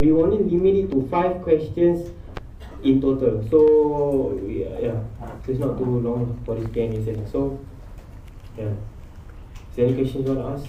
We only limit it to 5 questions in total. So yeah, so it's not too long for this Q&A session. So yeah, is there any questions you want to ask?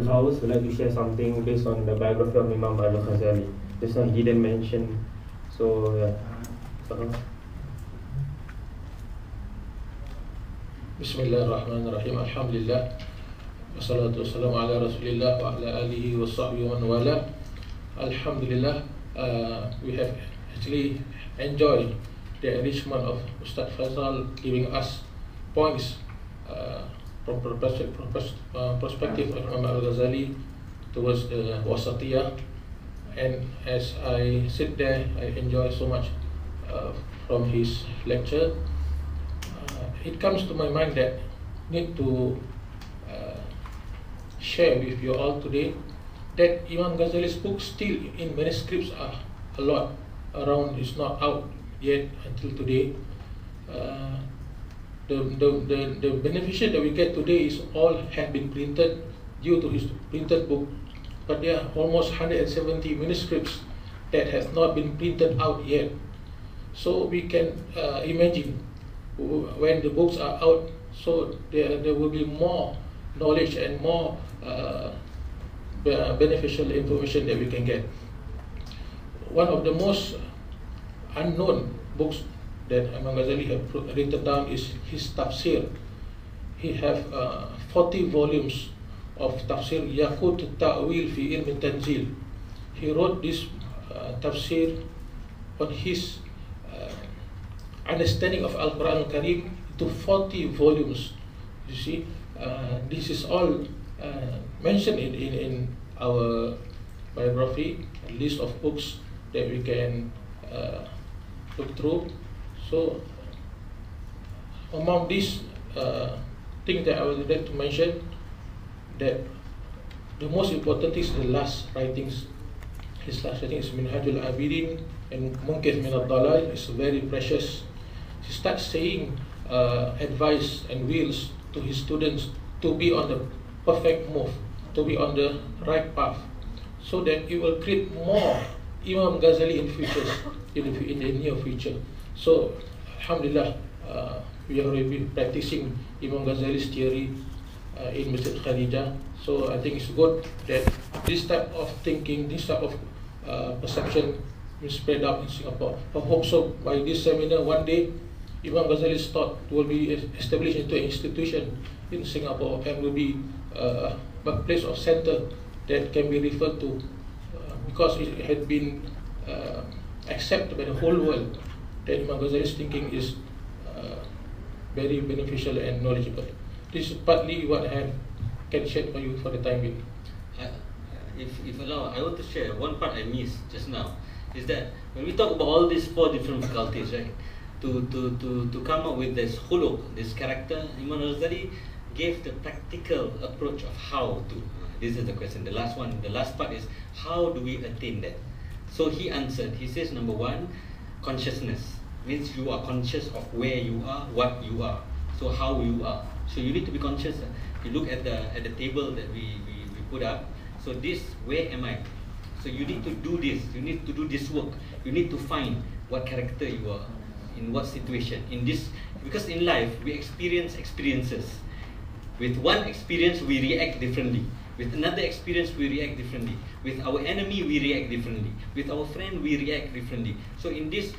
Ghouze would like to share something based on the biography of Imam Ghazali. This one he didn't mention, so yeah. Bismillahirrahmanirrahim. Alhamdulillah. Wassalatu wassalamu ala Rasulillah wa ala alihi wa sahbihi wa man wala. Alhamdulillah, we have actually enjoyed the enrichment of Ust Faizal giving us points from perspective of Imam Ghazali towards the Wasatiyah, and as I sit there, I enjoy so much from his lecture. It comes to my mind that need to share with you all today that Imam Ghazali's books still in manuscripts are a lot around. It's not out yet until today. The beneficial that we get today is all have been printed due to his printed book, but there are almost 170 manuscripts that have not been printed out yet. So we can imagine when the books are out, so there will be more knowledge and more beneficial information that we can get. One of the most unknown books that Imam Ghazali have written down is his tafsir. He have 40 volumes of tafsir, Yaqut Ta'wil fi Ilm Tanzil. He wrote this tafsir on his understanding of Al-Quran Al-Karim to 40 volumes. You see, this is all mentioned in our biography, a list of books that we can look through. So among these things that I would like to mention, that the most important is the last writings. His last writing is Minhajul Abidin and Munkif min al-Dalal is very precious. He starts saying advice and wills to his students to be on the perfect move, to be on the right path, so that it will create more Imam Ghazali in the near future. So alhamdulillah, we are already practicing Imam Ghazali's theory in Masjid Khadijah. So I think it's good that this type of thinking, this type of perception will spread out in Singapore. I hope so by this seminar one day Imam Ghazali's thought will be established into an institution in Singapore and will be a place of center that can be referred to because it had been accepted by the whole world that Imam Ghazali's thinking is very beneficial and knowledgeable. This is partly what I can share for you for the time being. If allowed, I want to share one part I missed just now. Is that when we talk about all these 4 different faculties, right? To come up with this huluk, this character, Imam Ghazali gave the practical approach of how to. This is the question. The last one, the last part is how do we attain that? So he answered. He says, number 1, consciousness means you are conscious of where you are, what you are. So how you are. So you need to be conscious. You look at the table that we put up. So this, where am I? So you need to do this. You need to do this work. You need to find what character you are, in what situation. In this, because in life we experience experiences. With one experience we react differently. With another experience we react differently. With our enemy we react differently. With our friend we react differently. So in this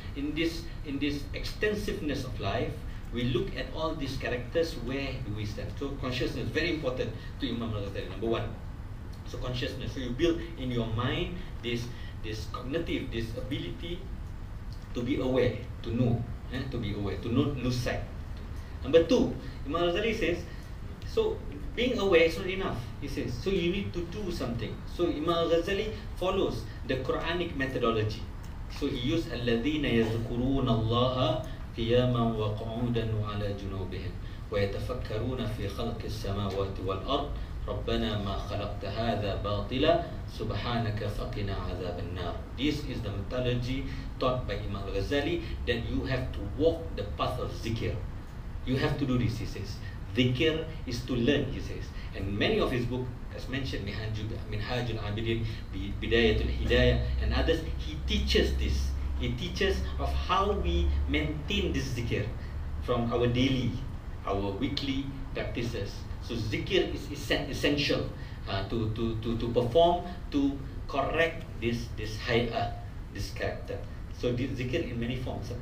extensiveness of life, we look at all these characters. Where do we stand? So consciousness, very important to Imam Ghazali. Number 1. So consciousness. So you build in your mind this cognitive, this ability to be aware, to know, to be aware, to not lose sight. Number 2, Imam Ghazali says, so being aware is not enough. He says, so you need to do something. So Imam Ghazali follows the Quranic methodology. So he used الذين يذكرون الله قياما وقعودا وعلى جنوبهم ويتفكرون في خلق السماوات والأرض ربنا ما خلقت هذا باطلا سبحانك فقنا عذاب النار. This is the methodology taught by Imam Ghazali, that you have to walk the path of zikr. You have to do this, he says. Zikr is to learn, he says. And many of his books, as mentioned, Minhajul Abidin, Bidayatul Hidayah, and others, he teaches this. He teaches of how we maintain this zikr from our daily, our weekly practices. So zikr is essential to perform, to correct this hay'ah, this character. So this zikr in many forms,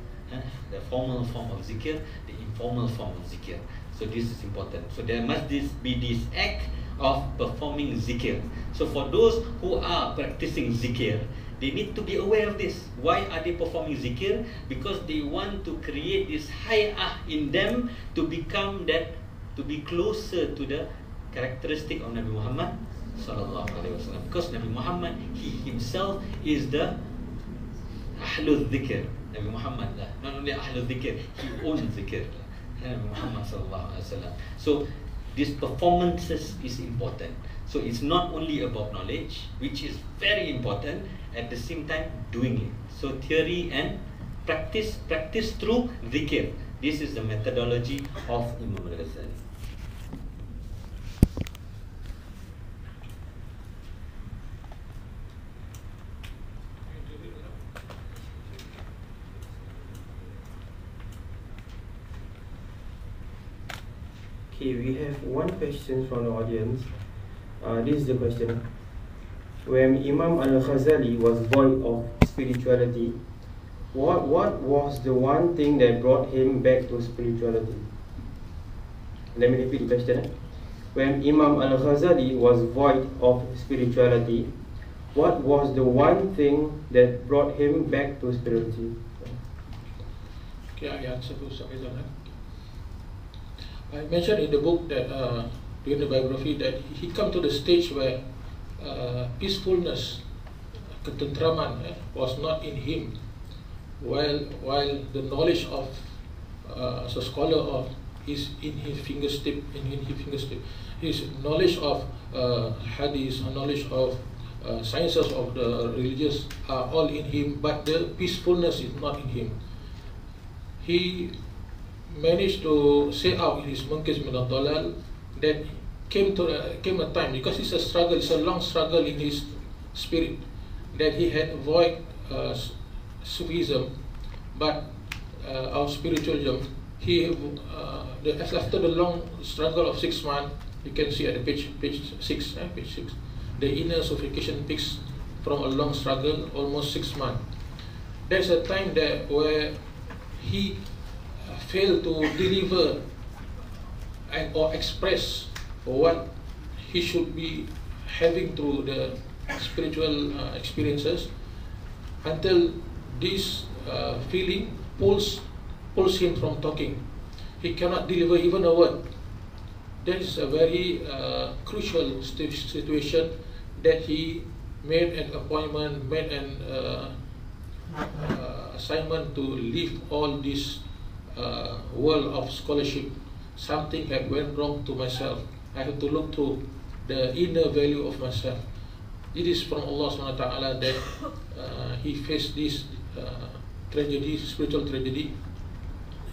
the formal form of zikr, the informal form of zikr. So this is important. So there must be this act of performing zikr. So for those who are practicing zikr, they need to be aware of this. Why are they performing zikr? Because they want to create this hay'ah in them to become that, to be closer to the characteristic of Nabi Muhammad sallallahu alaihi wasallam. Because Nabi Muhammad, he himself is the Ahlul Dhikr. Nabi Muhammad lah, not only Ahlul Dhikr, he owns Dhikr. Nabi Muhammad sallallahu alaihi wasallam. So this performances is important. So it's not only about knowledge, which is very important, at the same time doing it. So theory and practice through dhikr. This is the methodology of Imam Ghazali. Okay, we have one question from the audience. This is the question. When Imam Ghazali was void of spirituality, what was the one thing that brought him back to spirituality? Let me repeat the question. When Imam Ghazali was void of spirituality, what was the one thing that brought him back to spirituality? Okay, I answer to Ust Faizal. I mentioned in the book that during the biography that he come to the stage where peacefulness, ketentraman was not in him, while the knowledge of as a scholar of is in his fingertip, his knowledge of hadith, knowledge of sciences of the religious are all in him, but the peacefulness is not in him. He managed to say out in his Munkiz min al-Dalal that came a time, because it's a struggle, it's a long struggle in his spirit, that he had avoid Sufism, but our spiritualism. After the long struggle of 6 months, you can see at the page 6, the inner sophistication picks from a long struggle, almost 6 months. There's a time there where he failed to deliver or express what he should be having through the spiritual experiences, until this feeling pulls him from talking. He cannot deliver even a word. That is a very crucial situation, that he made an appointment, made an assignment to leave all this world of scholarship. Something had went wrong to myself. I have to look to the inner value of myself. It is from Allah SWT that he faced this tragedy, spiritual tragedy.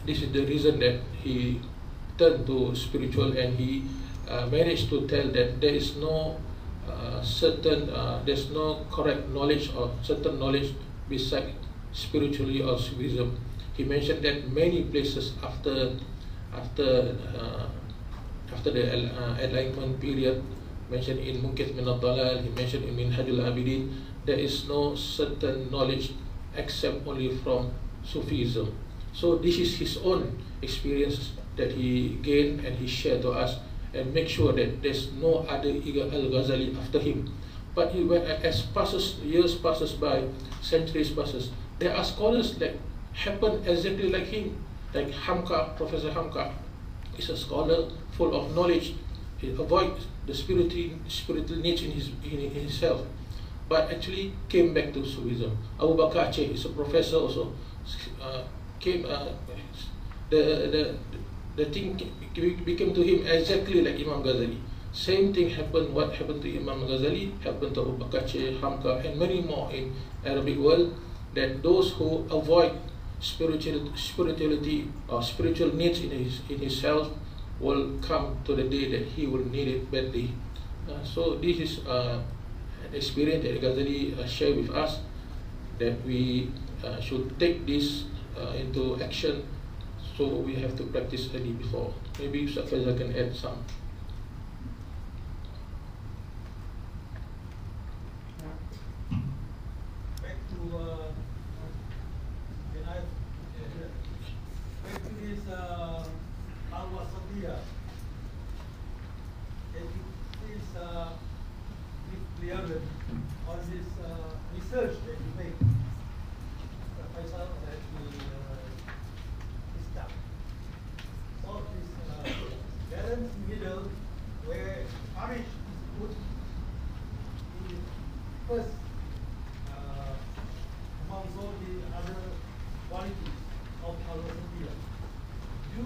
This is the reason that he turned to spiritual, and he managed to tell that there is no there's no correct knowledge or certain knowledge beside spiritually or Sufism. He mentioned that many places after the enlightenment period, mentioned in Munkiz min al-Dalal, he mentioned in Minhajul Abidin, there is no certain knowledge except only from Sufism. So this is his own experience that he gained, and he shared to us, and make sure that there's no other Al-Ghazali after him. But as years passes by, centuries passes, there are scholars that happen exactly like him, like Hamka, Professor Hamka is a scholar full of knowledge. He avoids the spiritual needs in himself. but actually came back to Sufism. Abu Bakr Aceh is a professor also. Came the thing became to him exactly like Imam Ghazali. Same thing happened. What happened to Imam Ghazali happened to Abu Bakr Aceh, Hamka, and many more in Arabic world. That those who avoid spirituality or spiritual needs in his health will come to the day that he will need it badly. So this is an experience that Ghazali shared with us, that we should take this into action. So we have to practice early before. Maybe Ust Faizal can add some. Back to this al-wasatiyah. It is with clearance on this research that you make. Faisal actually is done. So this balance middle where courage is put in first amongst all the other qualities of al-wasatiyah. Do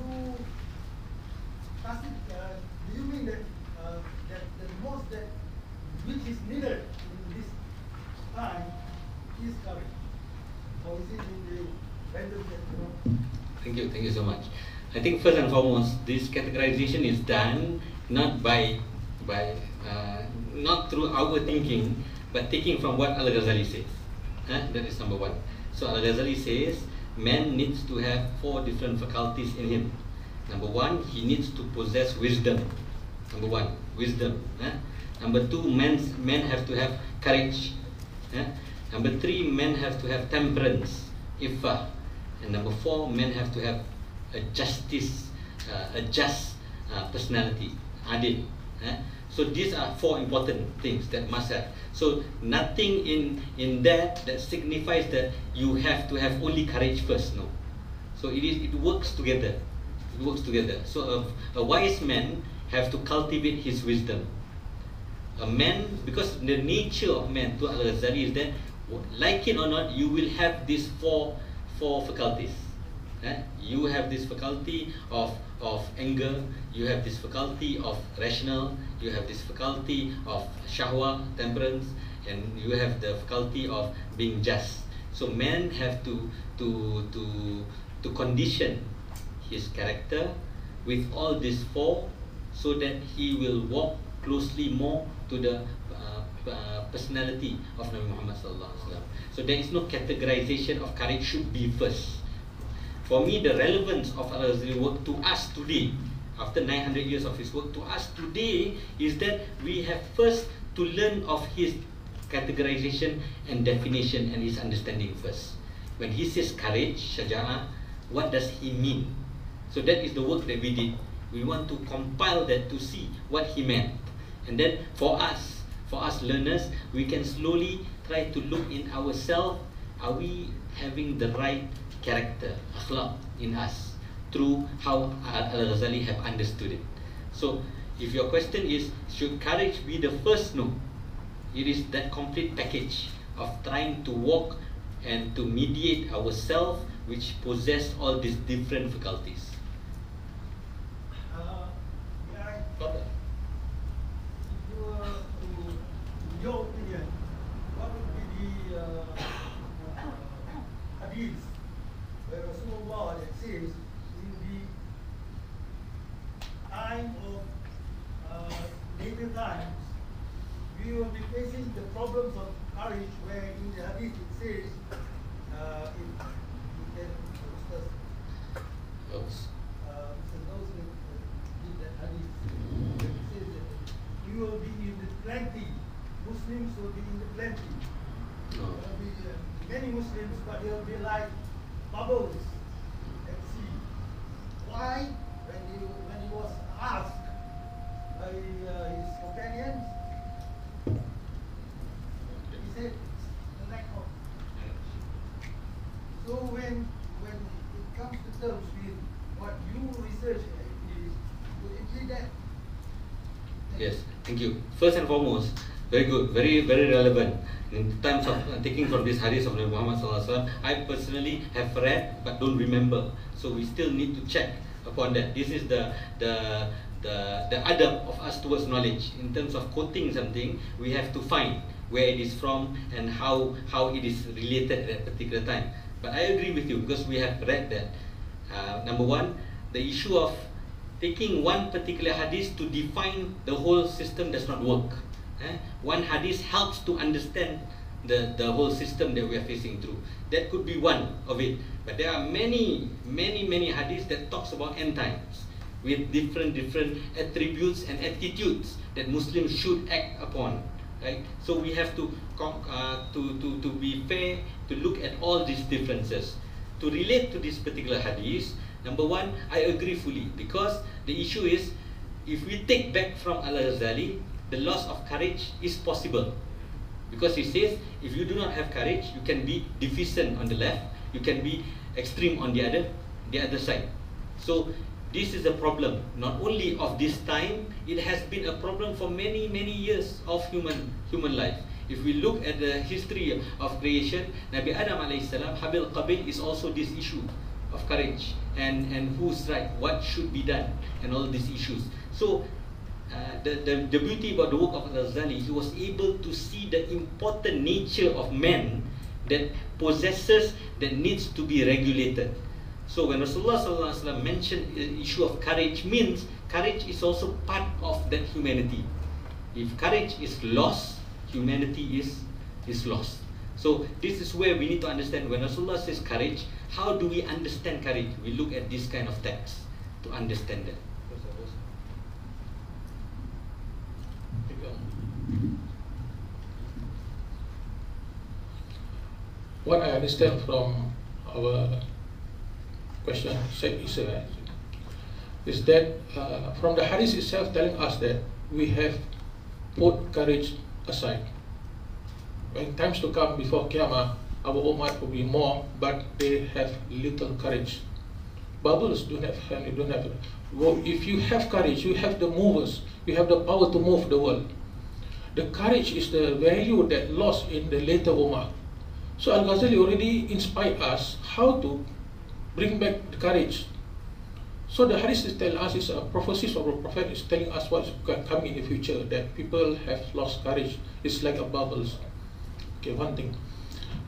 you mean that that the most that which is needed in this time is courage, or is it in the random that Thank you so much. I think first and foremost, this categorization is done not by not through our thinking, but taking from what Al-Ghazali says. That is number one. So Al-Ghazali says man needs to have 4 different faculties in him. Number 1, he needs to possess wisdom. Number 1, wisdom. Number 2, men have to have courage. Number 3, men have to have temperance, iffah. And number 4, men have to have a just personality, adil. So these are 4 important things that must have. So nothing in that signifies that you have to have only courage first. No. So it works together. It works together. So a wise man have to cultivate his wisdom. A man, because the nature of man to Al-Ghazali is that, like it or not, you will have these four faculties. You have this faculty of anger, you have this faculty of rational, you have this faculty of shahwa, temperance, and you have the faculty of being just. So man have to condition his character with all these 4, so that he will walk closely more to the personality of Nabi Muhammad sallallahu alaihi wasallam. So there is no categorization of courage should be first. For me, the relevance of Al-Ghazali work to us today, after 900 years of his work, to us today is that we have first to learn of his categorization and definition and his understanding first. When he says courage, shaja'ah, what does he mean? So that is the work that we did. We want to compile that to see what he meant. And then for us learners, we can slowly try to look in ourselves. Are we having the right character, akhlaq in us, through how Al-Ghazali have understood it? So if your question is, should courage be the first? No. It is that complete package of trying to walk and to mediate ourselves, which possess all these different faculties. In your opinion, what would be the hadith where Rasulullah that says in the time of later times we will be facing the problems of courage, where in the hadith it says if you can Mr. Ghouze did that hadith, it says that you will be in the plenty, Muslims will be in the plenty. There will be many Muslims, but they will be like bubbles at sea. Why? When he was asked by his companions, he said the lack of courage. So when it comes to terms with what you research, is would it be that? Yes, thank you. First and foremost, Very good, very relevant. In terms of taking from this hadith of Nabi Muhammad SAW, I personally have read but don't remember. So we still need to check upon that. This is the adab of us towards knowledge. In terms of quoting something, we have to find where it is from and how it is related at that particular time. But I agree with you because we have read that. Number one, the issue of taking one particular hadith to define the whole system does not work. One hadith helps to understand the whole system that we are facing through. That could be one of it. But there are many hadiths that talks about end times with different attributes and attitudes that Muslims should act upon. Right? So we have to be fair, to look at all these differences. To relate to this particular hadith, number one, I agree fully, because the issue is, if we take back from Al-Ghazali, the loss of courage is possible. Because he says, if you do not have courage, you can be deficient on the left, you can be extreme on the other side. So this is a problem, not only of this time, it has been a problem for many years of human life. If we look at the history of creation, Nabi Adam alayhi salam, Habil Qabil, is also this issue of courage and who's right, what should be done, and all these issues. So the beauty about the work of Ghazali, he was able to see the important nature of man that possesses, that needs to be regulated. So when Rasulullah SAW mentioned the issue of courage, means courage is also part of that humanity. If courage is lost, humanity is lost. So this is where we need to understand, when Rasulullah says courage, how do we understand courage? We look at this kind of text to understand that. What I understand from our question is that from the hadith itself telling us that we have put courage aside. When times to come before Qiyamah, our ummah will be more, but they have little courage. Bubbles don't have. If you have courage, you have the movers, you have the power to move the world. The courage is the value that lost in the later ummah. So Al-Ghazali already inspired us how to bring back the courage. So the hadith is telling us, is a prophecy of the Prophet is telling us what's coming in the future, that people have lost courage. It's like a bubbles. Okay, one thing.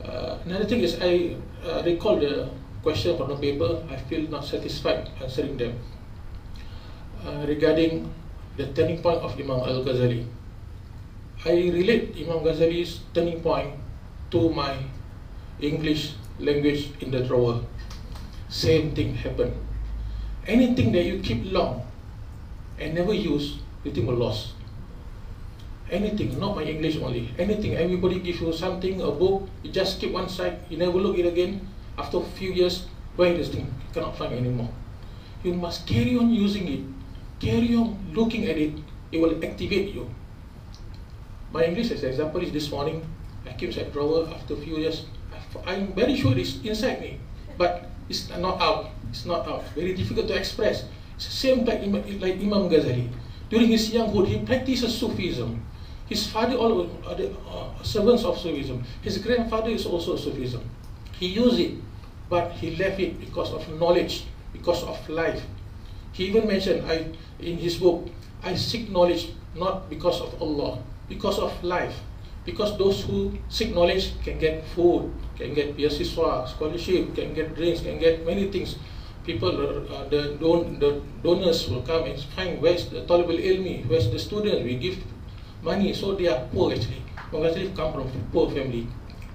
Another thing is, I recall the question from the paper. I feel not satisfied answering them regarding the turning point of Imam Al-Ghazali. I relate Imam Ghazali's turning point to my English language in the drawer. Same thing happened. Anything that you keep long and never use, you think will lost. Anything, not my English only. Anything, everybody gives you something, a book, you just keep one side, you never look at it again. After a few years, where is this thing? You cannot find anymore. You must carry on using it, carry on looking at it. It will activate you. My English, as an example, is this morning. I keep that drawer. After a few years, I'm very sure it's inside me, but it's not out. It's not out. Very difficult to express. It's the same like Imam Ghazali. During his younghood, he practiced Sufism. His father, all are the servants of Sufism. His grandfather is also Sufism. He used it, but he left it because of knowledge, because of life. He even mentioned in his book, I seek knowledge not because of Allah, because of life. Because those who seek knowledge can get food, can get beasiswa, scholarship, can get drinks, can get many things. People, the donors will come and find where's the Talib al-Ilmi, where's the student, we give money. So they are poor actually. They come from poor family.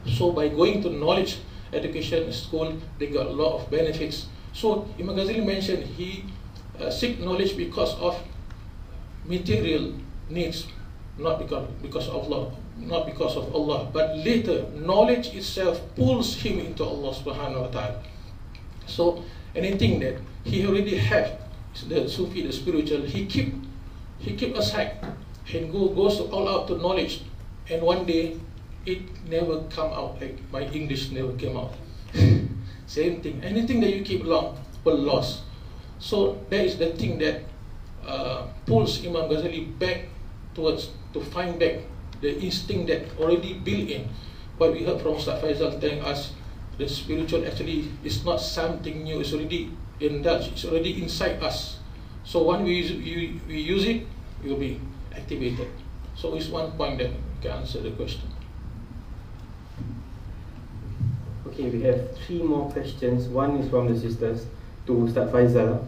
So by going to knowledge education school, they got a lot of benefits. So Imam Ghazali mentioned he seek knowledge because of material needs, not because of Allah. Not because of Allah, but later knowledge itself pulls him into Allah subhanahu wa ta'ala. So anything that he already have, the Sufi, the spiritual, he keep aside and goes all out to knowledge, and one day it never come out, like my English never came out. Same thing, anything that you keep long will lost. So that is the thing that pulls Imam Ghazali back to find back the instinct that already built in. What we heard from Ust Faizal telling us, the spiritual actually is not something new, it's already indulged, it's already inside us. So when we use it, it will be activated. So it's one point that can answer the question. Okay, we have 3 more questions. One is from the sisters to Ust Faizal.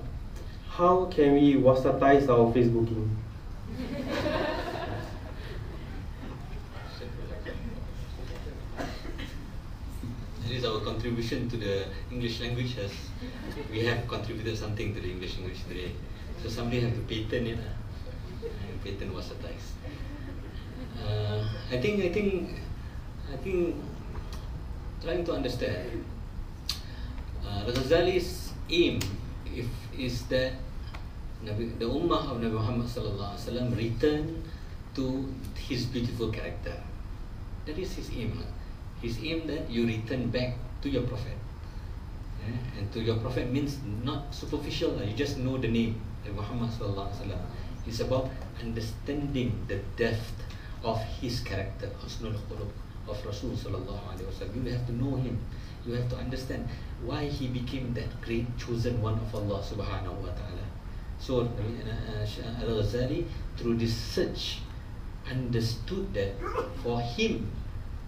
How can we wasatize our Facebooking? This is our contribution to the English language, as we have contributed something to the English language today. So somebody have to patent it, patent wasatize. I think trying to understand Ghazali's aim is that the Ummah of Nabi Muhammad ﷺ return to his beautiful character. That is his aim. His aim that you return back to your Prophet. And to your Prophet means not superficial, you just know the name Nabi Muhammad ﷺ. It's about understanding the depth of his character, husnul khuluq of Rasul sallallahu alaihi wasallam. You have to know him. You have to understand why he became that great chosen one of Allah subhanahu wa ta'ala. So Al-Ghazali, through this search, understood that for him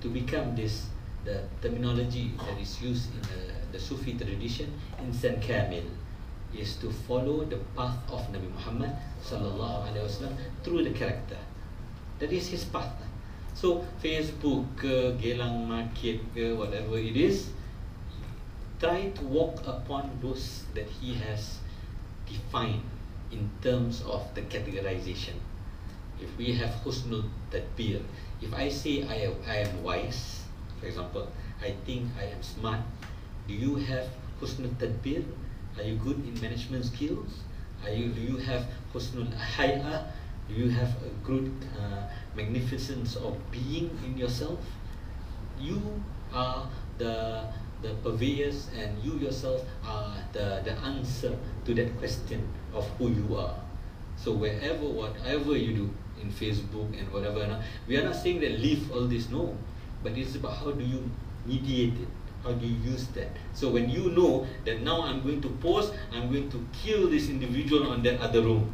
to become this, the terminology that is used in the Sufi tradition, insan kamil, is to follow the path of Nabi Muhammad sallallahu alaihi wasallam through the character. That is his path. So Facebook ke, gelang market ke, whatever it is, try to walk upon those that he has defined in terms of the categorization. If we have husnul tadbir, if I say I am wise, for example, I think I am smart, do you have husnul tadbir? Are you good in management skills? Do you have husnul hay'ah? Do you have a good magnificence of being in yourself? You are the purveyors, and you yourself are the answer to that question of who you are. So whatever you do in Facebook and whatever, we are not saying that leave all this, no, but it's about how do you mediate it, how do you use that. So when you know that now I'm going to post, I'm going to kill this individual on that other room.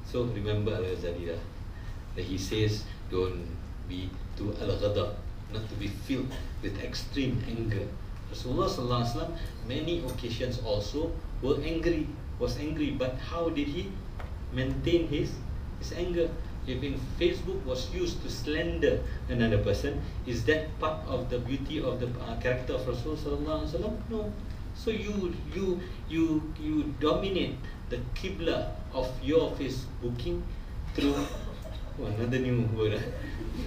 So remember Al-Ghazali that he says, don't be too al-ghadab, not to be filled with extreme anger. Rasulullah sallallahu alaihi wasallam many occasions also was angry, but how did he maintain his anger? If in Facebook was used to slander another person, is that part of the beauty of the character of Rasulullah sallallahu alaihi wasallam? No. So you dominate the qibla of your Facebooking through another new word,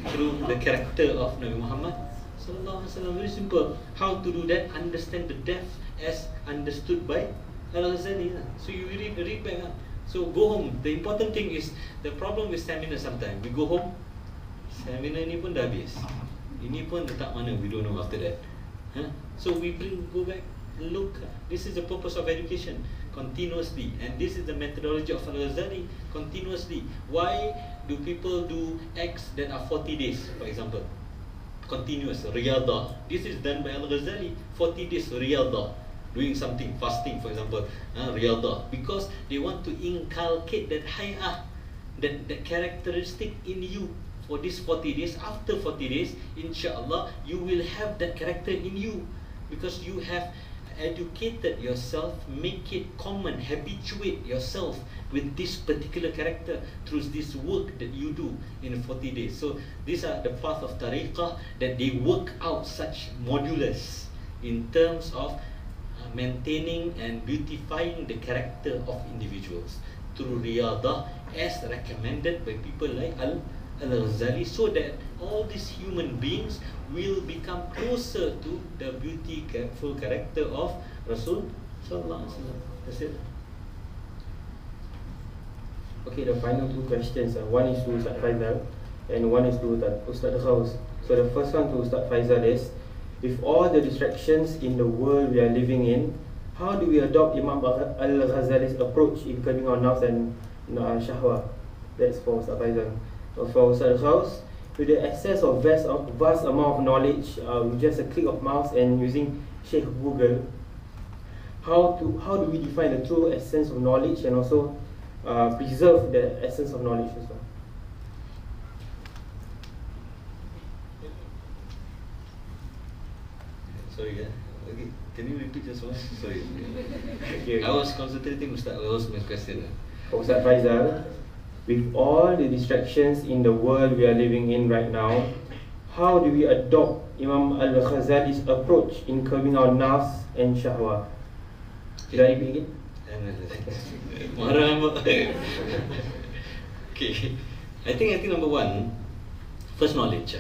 through the character of Nabi Muhammad sallallahu alaihi wasallam. Very simple. How to do that? Understand the depth as understood by Al-Ghazali. So you read back. So go home. The important thing is, the problem with seminar sometimes, we go home, seminar ni pun dah habis, ini pun letak mana, we don't know after that. So we go back, look. This is the purpose of education, continuously, and this is the methodology of Al-Ghazali, continuously. Why do people do acts that are 40 days, for example? Continuous riyadah. This is done by Al-Ghazali. 40 days riyadah, doing something, fasting, for example, riyadah, because they want to inculcate that hay'ah, that characteristic in you for these 40 days. After 40 days, inshallah, you will have that character in you, because you have educated yourself, make it common, habituate yourself with this particular character through this work that you do in 40 days. So these are the path of tariqah, that they work out such modulus in terms of maintaining and beautifying the character of individuals through riyadah, as recommended by people like Al-Ghazali, so that all these human beings will become closer to the beautiful character of Rasul sallallahu alaihi wasallam. That's it. Okay, the final 2 questions. One is to Ust Faizal and one is to Ust Ghouze. So the first one to Ust Faizal is, with all the distractions in the world we are living in, how do we adopt Imam Al-Ghazali's approach in curbing our nafs and shahwa? That's for Ust Faizal. So for Ust Ghouze, with the access of vast amount of knowledge, with just a click of mouse and using Sheikh Google, how do we define the true essence of knowledge and also preserve the essence of knowledge as well? Sorry, okay. Can you repeat just once? Sorry. Okay. I was concentrating on Ustaz Ghouze's question. Ust Faizal, with all the distractions in the world we are living in right now, how do we adopt Imam Ghazali's approach in curbing our nafs and shahwah? Should I repeat it? Okay. I think number one, first knowledge.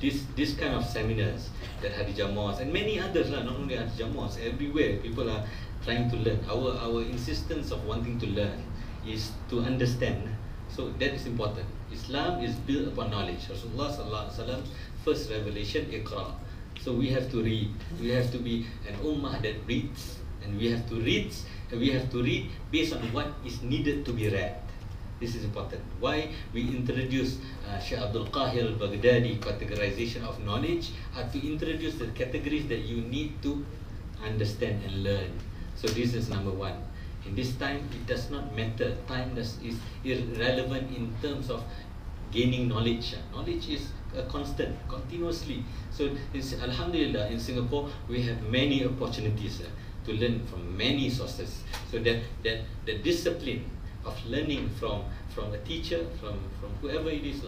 This kind of seminars that Hadijah Mosque and many others, not only Hadijah Mosque, everywhere people are trying to learn. Our insistence of wanting to learn is to understand. So that is important. Islam is built upon knowledge. Rasulullah SAW first revelation, Iqra. So we have to read. We have to be an ummah that reads, and we have to read. Based on what is needed to be read. This is important. Why we introduce Sheikh Abdul Qahir al-Baghdadi categorization of knowledge, to introduce the categories that you need to understand and learn. So this is number one. In this time, it does not matter. Time is irrelevant in terms of gaining knowledge. Knowledge is a constant, continuously. So Alhamdulillah, in Singapore, we have many opportunities to learn from many sources. So that the discipline of learning from a teacher, from whoever it is,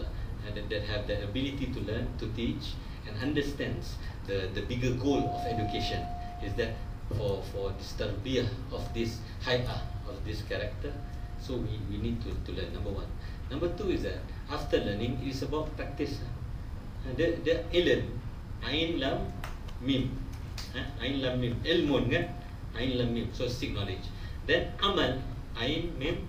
and that have the ability to learn, to teach, and understands the bigger goal of education is that for this tarbiyah of this hay'ah, of this character. So we need to learn, number one. Number two is that after learning, it is about practice. The ilm, ain lam mim, ain lam mim, ilmun kan, ain lam mim, so seek knowledge. Then amal, ain mim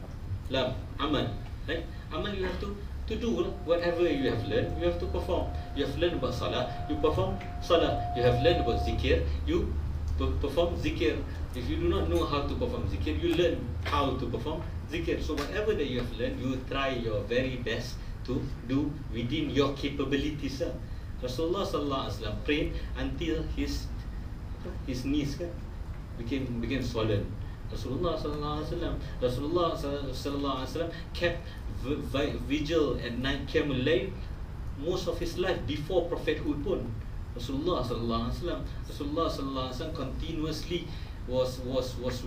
lam, amal, right? Amal, you have to do whatever you have learned, you have to perform. You have learned about salah, you perform salah. You have learned about zikir, you perform zikir. If you do not know how to perform zikir, you learn how to perform zikir. So whatever that you have learned, you try your very best to do within your capabilities. Rasulullah SAW prayed until his knees became swollen. Rasulullah SAW kept vigil at night, Qiyamul Layl, most of his life before prophethood pun. Rasulullah SAW continuously was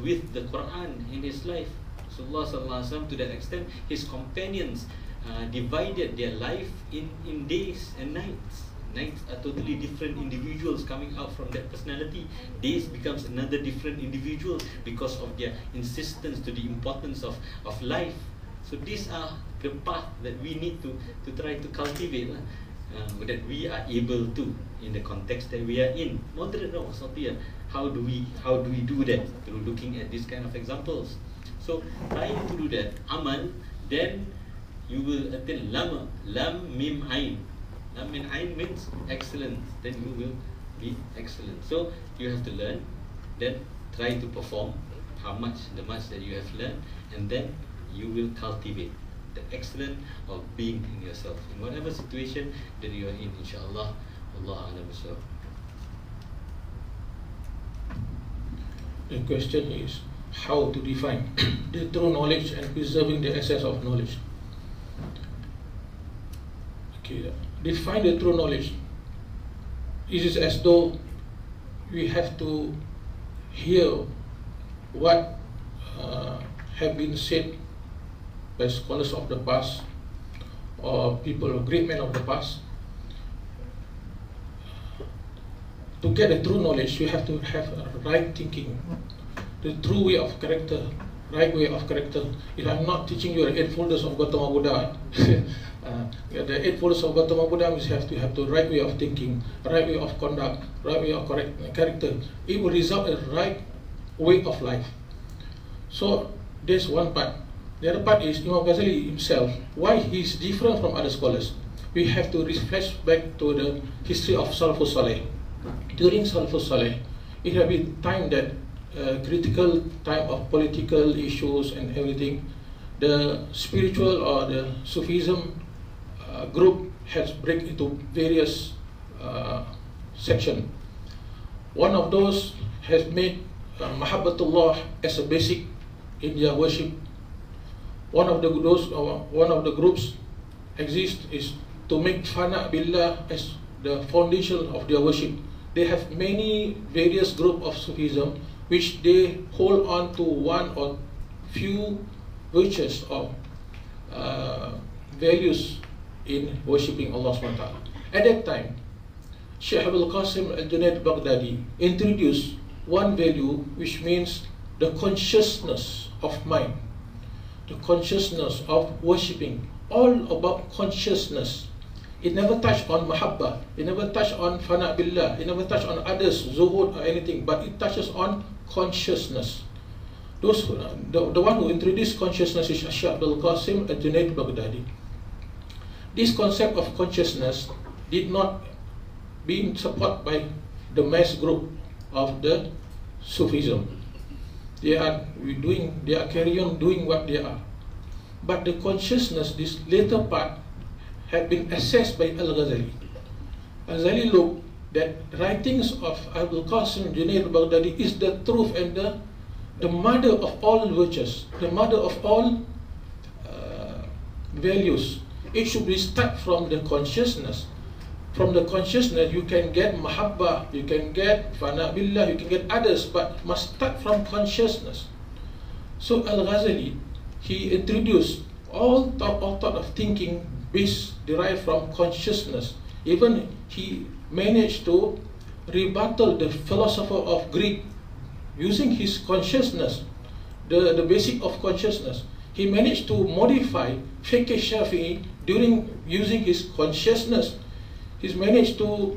with the Quran in his life. Rasulullah SAW, to that extent, his companions divided their life in days and nights. Nights are totally different individuals coming out from that personality. Days becomes another different individual because of their insistence to the importance of life. So these are the path that we need to try to cultivate, that we are able to, in the context that we are in. Moderate how do we do that? Through looking at these kind of examples. So trying to do that, amal, then you will attain lam mim ain. Lam mim ain means excellence. Then you will be excellent. So you have to learn, then try to perform the much that you have learned, and then you will cultivate the excellence of being in yourself in whatever situation that you are in, inshallah. Allah alam bisawab. The question is how to define the true knowledge and preserving the essence of knowledge. Okay, define the true knowledge. It is as though we have to hear what have been said by scholars of the past or people, great men of the past. To get a true knowledge, you have to have a right thinking, the true way of character, right way of character. If I'm not teaching you the 8 folders of Gautama Buddha, the 8 folders of Gautama Buddha means you have to have the right way of thinking, right way of conduct, right way of character. It will result in right way of life. So there's one part. The other part is Imam Ghazali himself. Why he is different from other scholars? We have to refresh back to the history of Salafus Saleh. During Salafus Saleh, it had been time that critical time of political issues and everything. The spiritual or the Sufism group has break into various sections. One of those has made Mahabbatullah as a basic in their worship. One of the groups exists is to make Fana Billah as the foundation of their worship. They have many various groups of Sufism which they hold on to one or few virtues or values in worshipping Allah SWT. At that time, Shaykh Abul Qasim al-Junaid Baghdadi introduced one value which means the consciousness of mind, the consciousness of worshipping, all about consciousness. It never touched on mahabbah, it never touched on fana billah, it never touched on others, zuhud or anything, but it touches on consciousness. The one who introduced consciousness is Shaykh Abul Qasim al-Junaid Baghdadi. This concept of consciousness did not be supported by the mass group of the Sufism. They are carrying on doing what they are. But the consciousness, this later part, had been assessed by Al-Ghazali. Al-Ghazali looked that writings of Abul Qasim Junaid Baghdadi is the truth and the mother of all virtues, the mother of all values. It should be start from the consciousness. From the consciousness, you can get mahabbah, you can get fana billah, you can get others, but must start from consciousness. So Al-Ghazali, he introduced all thought of thinking derived from consciousness. Even he managed to rebuttal the philosopher of Greek using his consciousness, the basic of consciousness. He managed to modify Fiqh Shafi'i during using his consciousness. He's managed to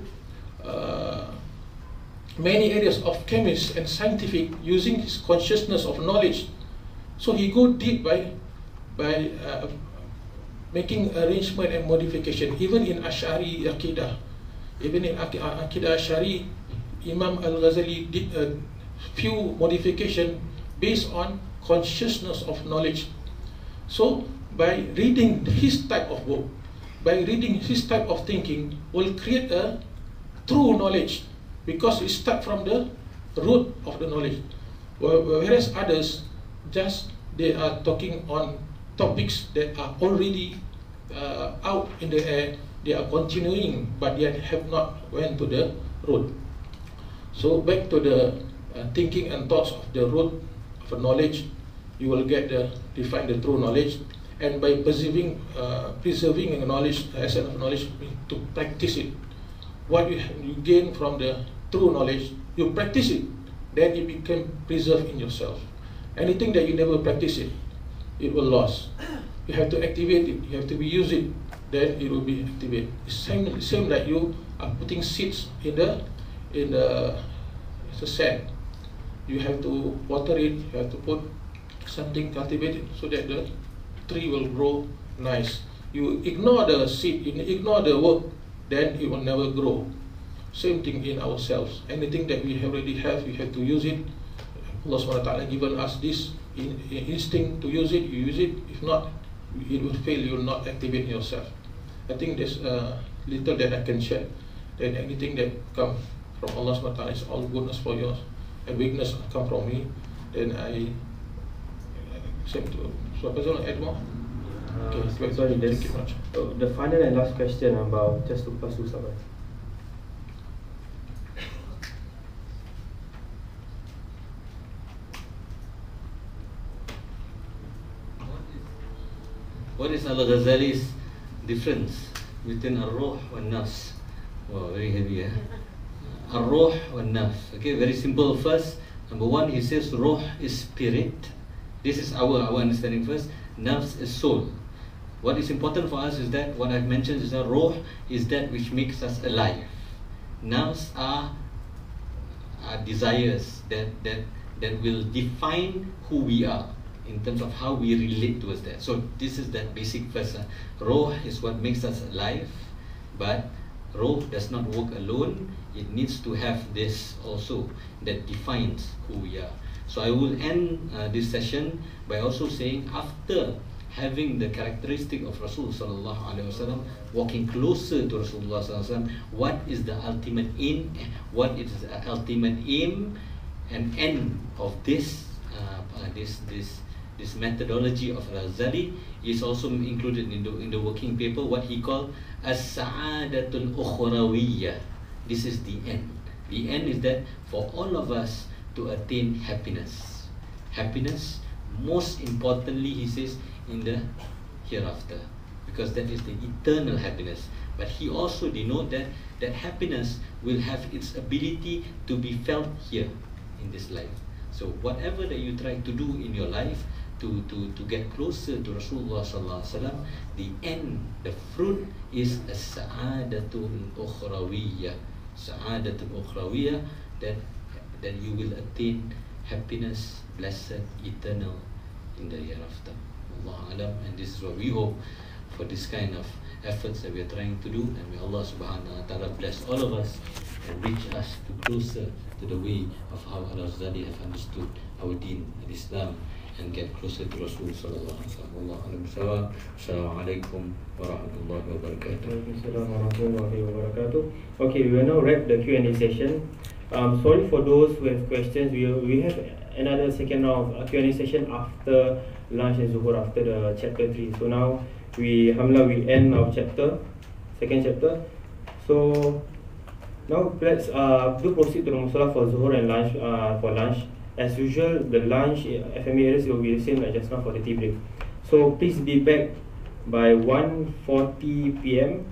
many areas of chemistry and scientific using his consciousness of knowledge. So he go deep by making arrangement and modification. Even in Ash'ari Aqidah, even in Aqidah Ash'ari, Imam Al-Ghazali did a few modification based on consciousness of knowledge. So by reading his type of book, by reading his type of thinking, will create a true knowledge, because it starts from the root of the knowledge. Whereas others, just they are talking on topics that are already out in the air, they are continuing, but yet have not went to the root. So back to the thinking and thoughts of the root of knowledge, you will define the true knowledge. And by preserving the knowledge, essence of knowledge, to practice it. What you gain from the true knowledge, you practice it, then it become preserved in yourself. Anything that you never practice it will lose. You have to activate it, you have to use it, then it will be activated. It's same like you are putting seeds in the sand. You have to water it, you have to put something, cultivate it, so that the tree will grow nice. You ignore the seed, you ignore the work, then it will never grow. Same thing in ourselves. Anything that we already have, we have to use it. Allah SWT given us this instinct to use it, you use it. If not, it will fail, you will not activate yourself. I think there's little that I can share. Then anything that comes from Allah SWT is all goodness for yours, and weakness come from me. Then I accept to. So, Faizal, add more? Okay, sorry, thank you much. The final and last question about just to pass to Sabah. What is Al-Ghazali's difference between Ar-Ruh and Nafs? Wow, very heavy, eh? Ar-Ruh and Nafs. Okay, very simple. First, number one, he says Ruh is spirit. This is our understanding first. Nafs is soul. What is important for us is that what I've mentioned is that Ruh is that which makes us alive. Nafs are desires that will define who we are in terms of how we relate towards that. So this is that basic first. Ruh is what makes us alive, but Ruh does not work alone. It needs to have this also that defines who we are. So I will end this session by also saying, after having the characteristic of Rasul sallallahu alaihi wasallam, walking closer to Rasulullah sallallahu alaihi wasallam. What is the ultimate aim? What is the ultimate aim and end of this this methodology of Ghazali is also included in the working paper, what he called as-sa'adatul ukhrawiyya. This is the end. The end is that for all of us to attain happiness. Happiness, most importantly, he says, in the hereafter, because that is the eternal happiness. But he also denote that happiness will have its ability to be felt here in this life. So whatever that you try to do in your life to get closer to Rasulullah sallallahu alaihi wasallam, the end, the fruit is as-sa'adatul ukhrawiyya. Sa'adatul ukhrawiyya, that you will attain happiness, blessed, eternal in the hereafter. Allah alam, and this is what we hope for this kind of efforts that we are trying to do, and may Allah subhanahu wa ta'ala bless all of us and reach us to closer to the way of how Al-Ghazali have understood our deen and Islam, and get closer to Rasul sallallahu alaihi wasallam. Allah alam bisawab. Assalamualaikum warahmatullahi wabarakatuh. Okay, we will now wrap the Q&A session. Sorry for those who have questions. We have another second round of Q&A session after lunch and zuhur, after the chapter 3. So now we end our second chapter. So now let's do proceed to the musalla for zuhur and lunch. For lunch, as usual, the lunch FME areas will be the same like just now for the tea break. So please be back by 1:40 p.m.